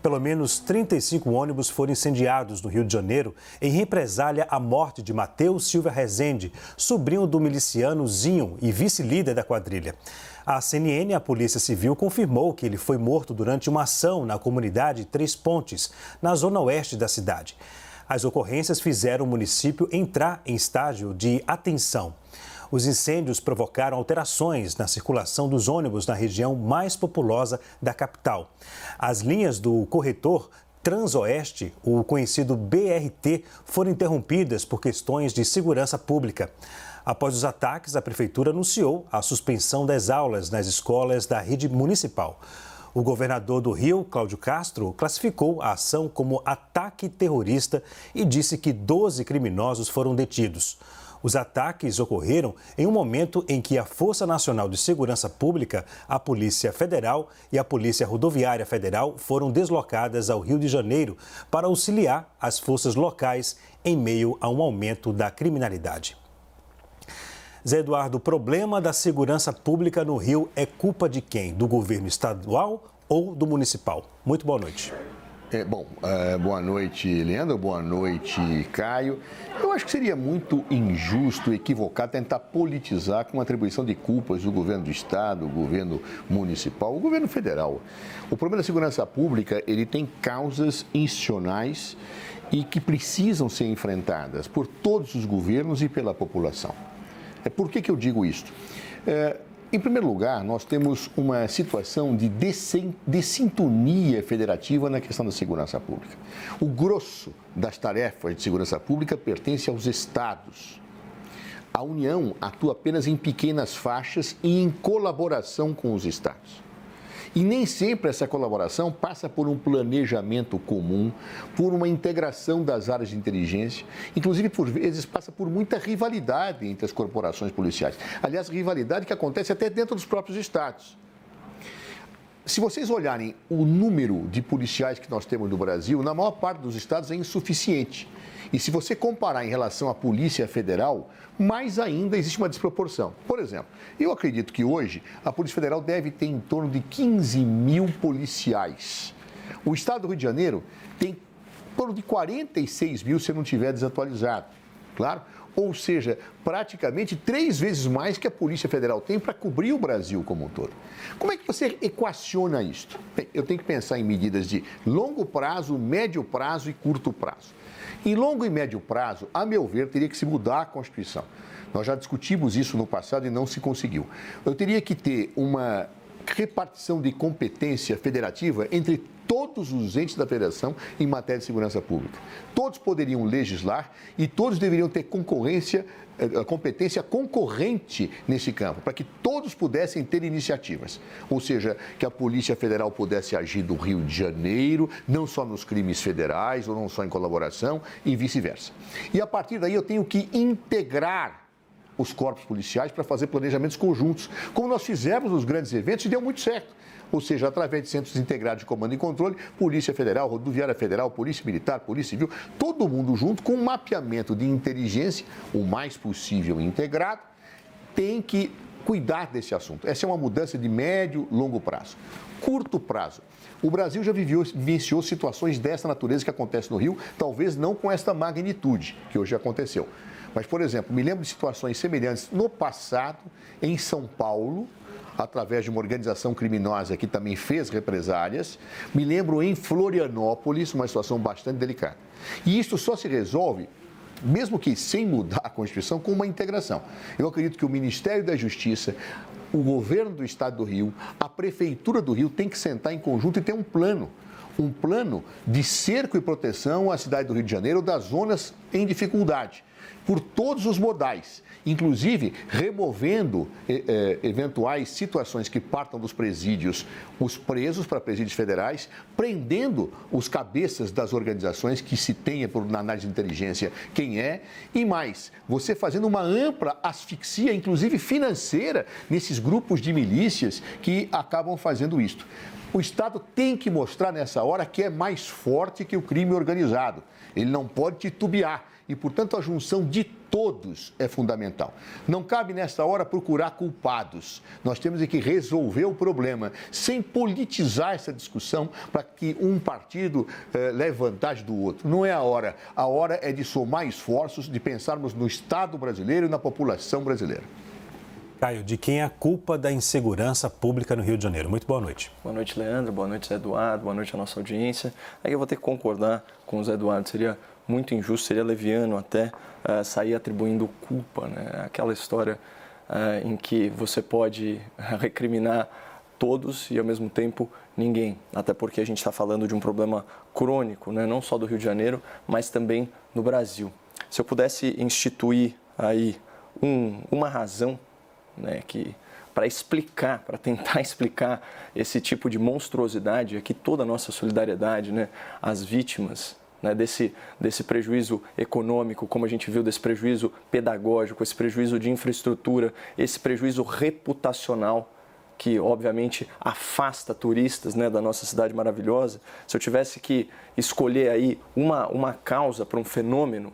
Pelo menos 35 ônibus foram incendiados no Rio de Janeiro em represália à morte de Matheus Silva Rezende, sobrinho do miliciano Zinho e vice-líder da quadrilha. A CNN, a Polícia Civil, confirmou que ele foi morto durante uma ação na comunidade Três Pontes, na zona oeste da cidade. As ocorrências fizeram o município entrar em estágio de atenção. Os incêndios provocaram alterações na circulação dos ônibus na região mais populosa da capital. As linhas do corredor Transoeste, o conhecido BRT, foram interrompidas por questões de segurança pública. Após os ataques, a prefeitura anunciou a suspensão das aulas nas escolas da rede municipal. O governador do Rio, Cláudio Castro, classificou a ação como ataque terrorista e disse que 12 criminosos foram detidos. Os ataques ocorreram em um momento em que a Força Nacional de Segurança Pública, a Polícia Federal e a Polícia Rodoviária Federal foram deslocadas ao Rio de Janeiro para auxiliar as forças locais em meio a um aumento da criminalidade. Zé Eduardo, o problema da segurança pública no Rio é culpa de quem? Do governo estadual ou do municipal? Muito boa noite. Boa noite, Leandro. Boa noite, Caio. Eu acho que seria muito injusto, equivocado, tentar politizar com a atribuição de culpas do governo do estado, o governo municipal, o governo federal. O problema da segurança pública, ele tem causas institucionais e que precisam ser enfrentadas por todos os governos e pela população. Por que eu digo isto? Em primeiro lugar, nós temos uma situação de dessintonia federativa na questão da segurança pública. O grosso das tarefas de segurança pública pertence aos estados. A União atua apenas em pequenas faixas e em colaboração com os estados. E nem sempre essa colaboração passa por um planejamento comum, por uma integração das áreas de inteligência, inclusive, por vezes, passa por muita rivalidade entre as corporações policiais. Aliás, rivalidade que acontece até dentro dos próprios estados. Se vocês olharem o número de policiais que nós temos no Brasil, na maior parte dos estados é insuficiente. E se você comparar em relação à Polícia Federal, mais ainda existe uma desproporção. Por exemplo, eu acredito que hoje a Polícia Federal deve ter em torno de 15 mil policiais. O estado do Rio de Janeiro tem em torno de 46 mil se não estiver desatualizado, claro? Ou seja, praticamente 3 vezes mais que a Polícia Federal tem para cobrir o Brasil como um todo. Como é que você equaciona isto? Bem, eu tenho que pensar em medidas de longo prazo, médio prazo e curto prazo. Em longo e médio prazo, a meu ver, teria que se mudar a Constituição. Nós já discutimos isso no passado e não se conseguiu. Eu teria que ter uma repartição de competência federativa entre todos os entes da federação em matéria de segurança pública. Todos poderiam legislar e todos deveriam ter competência concorrente nesse campo, para que todos pudessem ter iniciativas. Ou seja, que a Polícia Federal pudesse agir do Rio de Janeiro, não só nos crimes federais ou não só em colaboração e vice-versa. E a partir daí eu tenho que integrar os corpos policiais para fazer planejamentos conjuntos, como nós fizemos nos grandes eventos e deu muito certo. Ou seja, através de centros integrados de comando e controle, Polícia Federal, Rodoviária Federal, Polícia Militar, Polícia Civil, todo mundo junto com um mapeamento de inteligência, o mais possível integrado, tem que cuidar desse assunto. Essa é uma mudança de médio, longo prazo. Curto prazo. O Brasil já vivenciou situações dessa natureza que acontecem no Rio, talvez não com esta magnitude que hoje aconteceu. Mas, por exemplo, me lembro de situações semelhantes no passado, em São Paulo, através de uma organização criminosa que também fez represálias. Me lembro em Florianópolis, uma situação bastante delicada. E isso só se resolve, mesmo que sem mudar a Constituição, com uma integração. Eu acredito que o Ministério da Justiça, o governo do Estado do Rio, a Prefeitura do Rio tem que sentar em conjunto e ter um plano de cerco e proteção à cidade do Rio de Janeiro, das zonas em dificuldade, por todos os modais, inclusive removendo eventuais situações que partam dos presídios, os presos para presídios federais, prendendo os cabeças das organizações que se tenha na análise de inteligência quem é, e mais, você fazendo uma ampla asfixia, inclusive financeira, nesses grupos de milícias que acabam fazendo isto. O Estado tem que mostrar nessa hora que é mais forte que o crime organizado. Ele não pode titubear. E, portanto, a junção de todos é fundamental. Não cabe nesta hora procurar culpados. Nós temos que resolver o problema sem politizar essa discussão para que um partido leve vantagem do outro. Não é a hora. A hora é de somar esforços, de pensarmos no Estado brasileiro e na população brasileira. Caio, de quem é a culpa da insegurança pública no Rio de Janeiro? Muito boa noite. Boa noite, Leandro. Boa noite, Zé Eduardo. Boa noite à nossa audiência. Aí eu vou ter que concordar com o Zé Eduardo. Seria muito injusto, seria leviano até sair atribuindo culpa, né? Aquela história em que você pode recriminar todos e, ao mesmo tempo, ninguém. Até porque a gente está falando de um problema crônico, né? Não só do Rio de Janeiro, mas também no Brasil. Se eu pudesse instituir aí uma razão, né, para explicar, para tentar explicar esse tipo de monstruosidade, aqui toda a nossa solidariedade, né, às vítimas, né, desse prejuízo econômico, como a gente viu, desse prejuízo pedagógico, esse prejuízo de infraestrutura, esse prejuízo reputacional, que obviamente afasta turistas, né, da nossa cidade maravilhosa. Se eu tivesse que escolher aí uma causa para um fenômeno,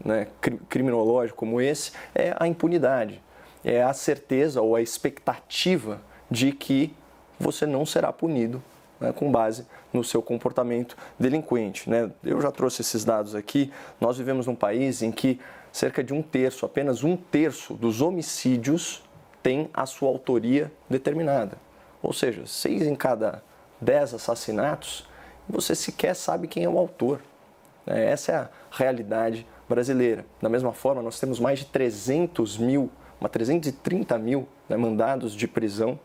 né, criminológico como esse, é a impunidade. É a certeza ou a expectativa de que você não será punido, né, com base no seu comportamento delinquente, né? Eu já trouxe esses dados aqui. Nós vivemos num país em que cerca de apenas um terço dos homicídios tem a sua autoria determinada. Ou seja, 6 em cada 10 assassinatos, você sequer sabe quem é o autor. Essa é a realidade brasileira. Da mesma forma, nós temos mais de 330 mil, né, mandados de prisão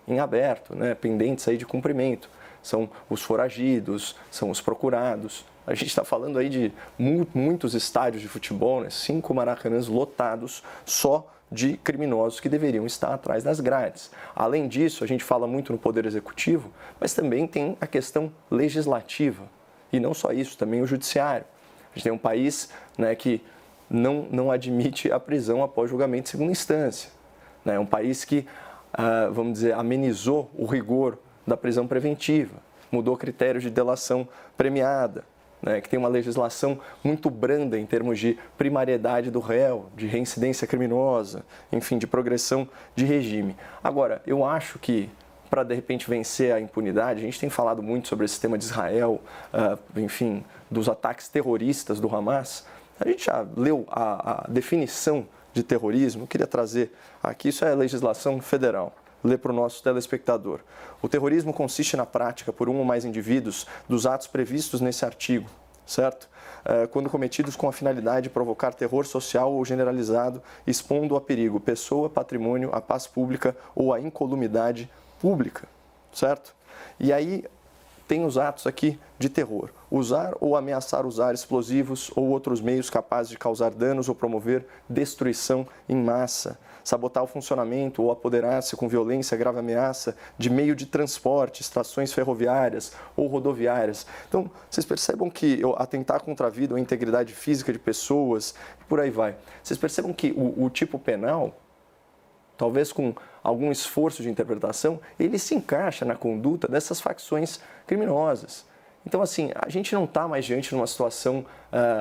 em aberto, né, pendentes aí de cumprimento. São os foragidos, são os procurados. A gente está falando aí de muitos estádios de futebol, né, 5 maracanãs lotados só de criminosos que deveriam estar atrás das grades. Além disso, a gente fala muito no Poder Executivo, mas também tem a questão legislativa. E não só isso, também o Judiciário. A gente tem um país, né, que não admite a prisão após julgamento de segunda instância. É um país que, vamos dizer, amenizou o rigor da prisão preventiva, mudou critérios de delação premiada, né, que tem uma legislação muito branda em termos de primariedade do réu, de reincidência criminosa, enfim, de progressão de regime. Agora, eu acho que para, de repente, vencer a impunidade, a gente tem falado muito sobre esse tema de Israel, enfim, dos ataques terroristas do Hamas. A gente já leu a definição de terrorismo. Eu queria trazer aqui, isso é legislação federal. Lê para o nosso telespectador. O terrorismo consiste na prática por um ou mais indivíduos dos atos previstos nesse artigo, certo? Quando cometidos com a finalidade de provocar terror social ou generalizado, expondo a perigo pessoa, patrimônio, a paz pública ou a incolumidade pública, certo? E aí tem os atos aqui de terror. Usar ou ameaçar usar explosivos ou outros meios capazes de causar danos ou promover destruição em massa. Sabotar o funcionamento ou apoderar-se com violência, grave ameaça de meio de transporte, estações ferroviárias ou rodoviárias. Então, vocês percebam que atentar contra a vida ou a integridade física de pessoas, por aí vai. Vocês percebam que o tipo penal, talvez com algum esforço de interpretação, ele se encaixa na conduta dessas facções criminosas. Então, assim, a gente não está mais diante de uma situação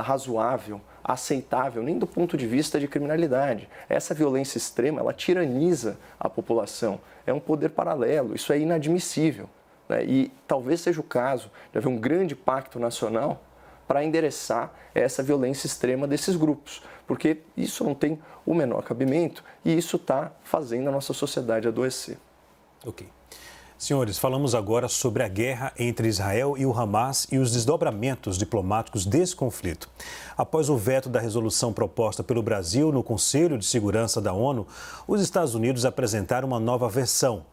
razoável, aceitável, nem do ponto de vista de criminalidade. Essa violência extrema, ela tiraniza a população. É um poder paralelo, isso é inadmissível, né? E talvez seja o caso de haver um grande pacto nacional para endereçar essa violência extrema desses grupos, porque isso não tem o menor cabimento e isso está fazendo a nossa sociedade adoecer. Ok. Senhores, falamos agora sobre a guerra entre Israel e o Hamas e os desdobramentos diplomáticos desse conflito. Após o veto da resolução proposta pelo Brasil no Conselho de Segurança da ONU, os Estados Unidos apresentaram uma nova versão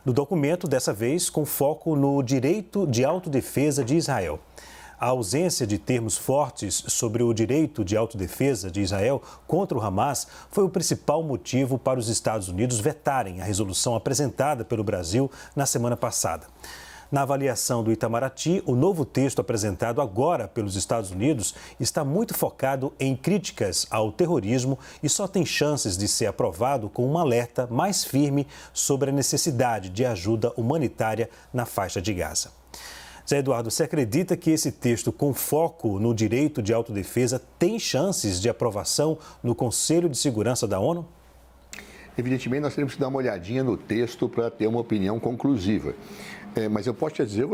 do documento, dessa vez com foco no direito de autodefesa de Israel. A ausência de termos fortes sobre o direito de autodefesa de Israel contra o Hamas foi o principal motivo para os Estados Unidos vetarem a resolução apresentada pelo Brasil na semana passada. Na avaliação do Itamaraty, o novo texto apresentado agora pelos Estados Unidos está muito focado em críticas ao terrorismo e só tem chances de ser aprovado com um alerta mais firme sobre a necessidade de ajuda humanitária na faixa de Gaza. Zé Eduardo, você acredita que esse texto, com foco no direito de autodefesa, tem chances de aprovação no Conselho de Segurança da ONU? Evidentemente, nós temos que dar uma olhadinha no texto para ter uma opinião conclusiva. Mas eu posso te dizer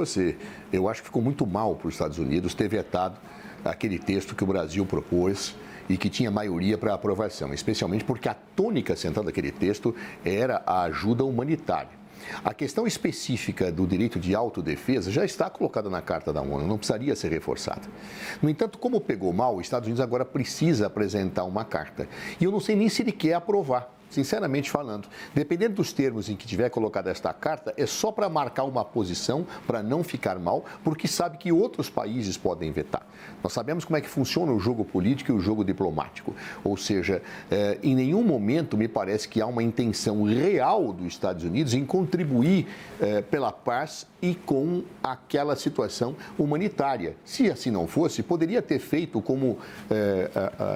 eu acho que ficou muito mal para os Estados Unidos ter vetado aquele texto que o Brasil propôs e que tinha maioria para aprovação, especialmente porque a tônica central daquele texto era a ajuda humanitária. A questão específica do direito de autodefesa já está colocada na Carta da ONU, não precisaria ser reforçada. No entanto, como pegou mal, os Estados Unidos agora precisa apresentar uma carta. E eu não sei nem se ele quer aprovar. Sinceramente falando, dependendo dos termos em que tiver colocado esta carta, é só para marcar uma posição, para não ficar mal, porque sabe que outros países podem vetar. Nós sabemos como é que funciona o jogo político e o jogo diplomático. Ou seja, em nenhum momento me parece que há uma intenção real dos Estados Unidos em contribuir pela paz e com aquela situação humanitária. Se assim não fosse, poderia ter feito como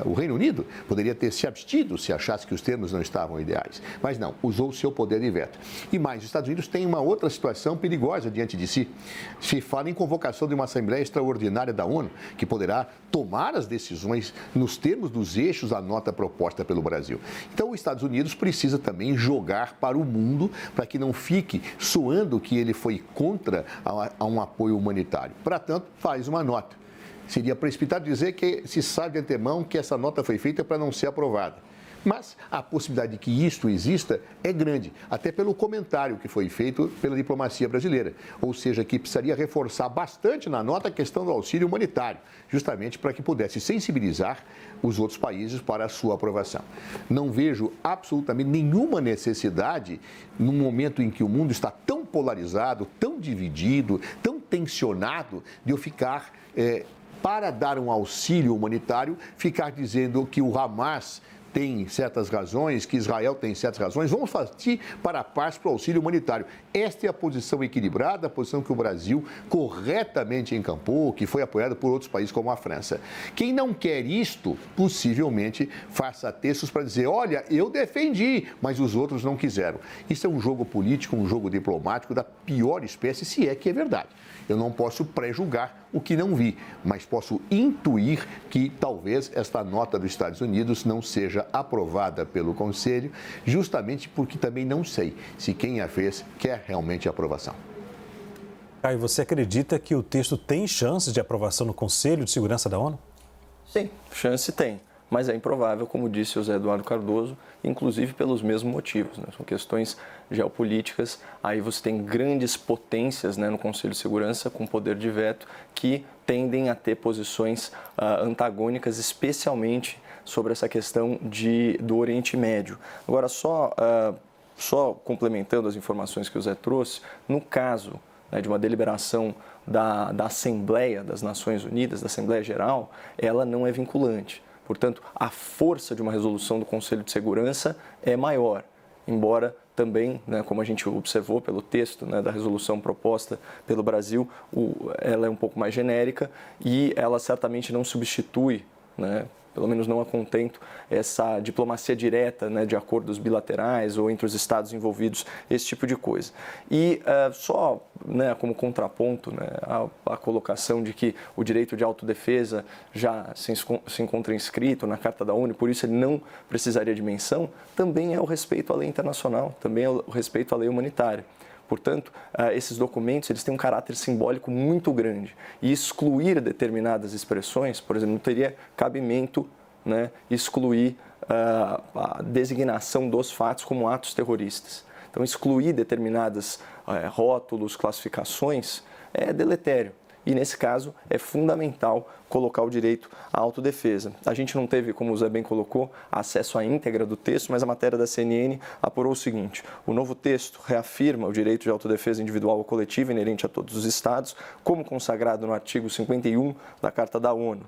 o Reino Unido, poderia ter se abstido se achasse que os termos não estavam ideais. Mas não, usou o seu poder de veto. E mais, os Estados Unidos têm uma outra situação perigosa diante de si. Se fala em convocação de uma Assembleia Extraordinária da ONU, que poderá tomar as decisões nos termos dos eixos da nota proposta pelo Brasil. Então, os Estados Unidos precisa também jogar para o mundo, para que não fique soando que ele foi contra a um apoio humanitário. Para tanto, faz uma nota. Seria precipitado dizer que se sabe de antemão que essa nota foi feita para não ser aprovada. Mas a possibilidade de que isto exista é grande, até pelo comentário que foi feito pela diplomacia brasileira. Ou seja, que precisaria reforçar bastante na nota a questão do auxílio humanitário, justamente para que pudesse sensibilizar os outros países para a sua aprovação. Não vejo absolutamente nenhuma necessidade, num momento em que o mundo está tão polarizado, tão dividido, tão tensionado, de eu ficar, para dar um auxílio humanitário, ficar dizendo que o Hamas tem certas razões, que Israel tem certas razões, vamos partir para a paz, para o auxílio humanitário. Esta é a posição equilibrada, a posição que o Brasil corretamente encampou, que foi apoiada por outros países como a França. Quem não quer isto, possivelmente faça textos para dizer, olha, eu defendi, mas os outros não quiseram. Isso é um jogo político, um jogo diplomático da pior espécie, se é que é verdade. Eu não posso pré-julgar o que não vi, mas posso intuir que talvez esta nota dos Estados Unidos não seja aprovada pelo Conselho, justamente porque também não sei se quem a fez quer realmente a aprovação. Caio, você acredita que o texto tem chances de aprovação no Conselho de Segurança da ONU? Sim, chance tem. Mas é improvável, como disse o Zé Eduardo Cardoso, inclusive pelos mesmos motivos. Né? São questões geopolíticas, aí você tem grandes potências, né, no Conselho de Segurança com poder de veto que tendem a ter posições antagônicas, especialmente sobre essa questão do Oriente Médio. Agora, só complementando as informações que o Zé trouxe, no caso, né, de uma deliberação da Assembleia das Nações Unidas, da Assembleia Geral, ela não é vinculante. Portanto, a força de uma resolução do Conselho de Segurança é maior, embora também, né, como a gente observou pelo texto, né, da resolução proposta pelo Brasil, ela é um pouco mais genérica e ela certamente não substitui, né, pelo menos não a contento, essa diplomacia direta, né, de acordos bilaterais ou entre os Estados envolvidos, esse tipo de coisa. E só, né, como contraponto, né, a colocação de que o direito de autodefesa já se encontra inscrito na Carta da ONU, por isso ele não precisaria de menção, também é o respeito à lei internacional, também é o respeito à lei humanitária. Portanto, esses documentos eles têm um caráter simbólico muito grande e excluir determinadas expressões, por exemplo, não teria cabimento, né, excluir a designação dos fatos como atos terroristas. Então, excluir determinadas rótulos, classificações é deletério. E, nesse caso, é fundamental colocar o direito à autodefesa. A gente não teve, como o Zé bem colocou, acesso à íntegra do texto, mas a matéria da CNN apurou o seguinte: o novo texto reafirma o direito de autodefesa individual ou coletiva inerente a todos os Estados, como consagrado no artigo 51 da Carta da ONU.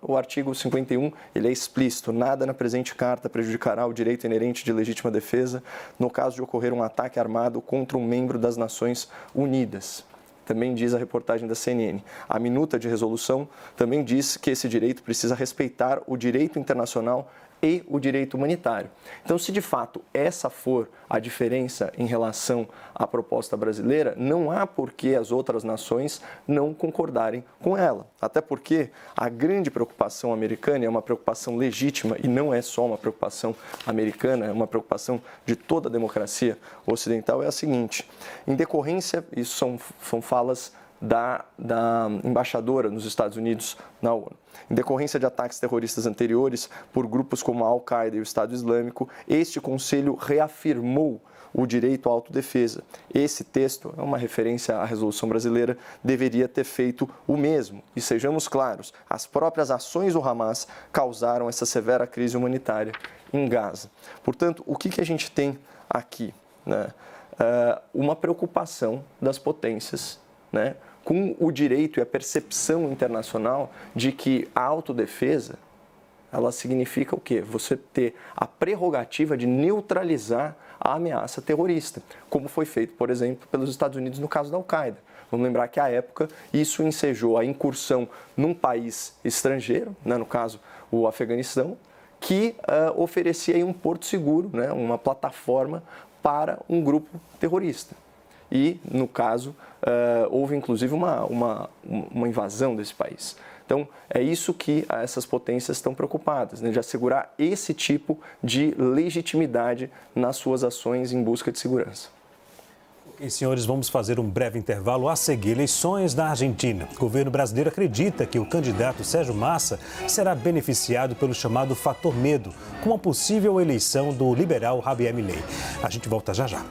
O artigo 51 ele é explícito: nada na presente carta prejudicará o direito inerente de legítima defesa no caso de ocorrer um ataque armado contra um membro das Nações Unidas. Também diz a reportagem da CNN. A minuta de resolução também diz que esse direito precisa respeitar o direito internacional e o direito humanitário. Então, se de fato essa for a diferença em relação à proposta brasileira, não há por que as outras nações não concordarem com ela. Até porque a grande preocupação americana é uma preocupação legítima e não é só uma preocupação americana, é uma preocupação de toda a democracia ocidental, é a seguinte: em decorrência, isso são falas da embaixadora nos Estados Unidos na ONU. Em decorrência de ataques terroristas anteriores por grupos como a Al-Qaeda e o Estado Islâmico, este Conselho reafirmou o direito à autodefesa. Esse texto é uma referência à resolução brasileira, deveria ter feito o mesmo. E sejamos claros, as próprias ações do Hamas causaram essa severa crise humanitária em Gaza. Portanto, o que a gente tem aqui? Né? Uma preocupação das potências, né, com o direito e a percepção internacional de que a autodefesa, ela significa o quê? Você ter a prerrogativa de neutralizar a ameaça terrorista, como foi feito, por exemplo, pelos Estados Unidos no caso da Al-Qaeda. Vamos lembrar que, à época, isso ensejou a incursão num país estrangeiro, né, no caso o Afeganistão, que oferecia aí um porto seguro, né, uma plataforma para um grupo terrorista. E, no caso, houve inclusive uma invasão desse país. Então, é isso que essas potências estão preocupadas, né, de assegurar esse tipo de legitimidade nas suas ações em busca de segurança. E, senhores, vamos fazer um breve intervalo a seguir. Eleições na Argentina. O governo brasileiro acredita que o candidato Sérgio Massa será beneficiado pelo chamado fator medo, com a possível eleição do liberal Javier Milei. A gente volta já já.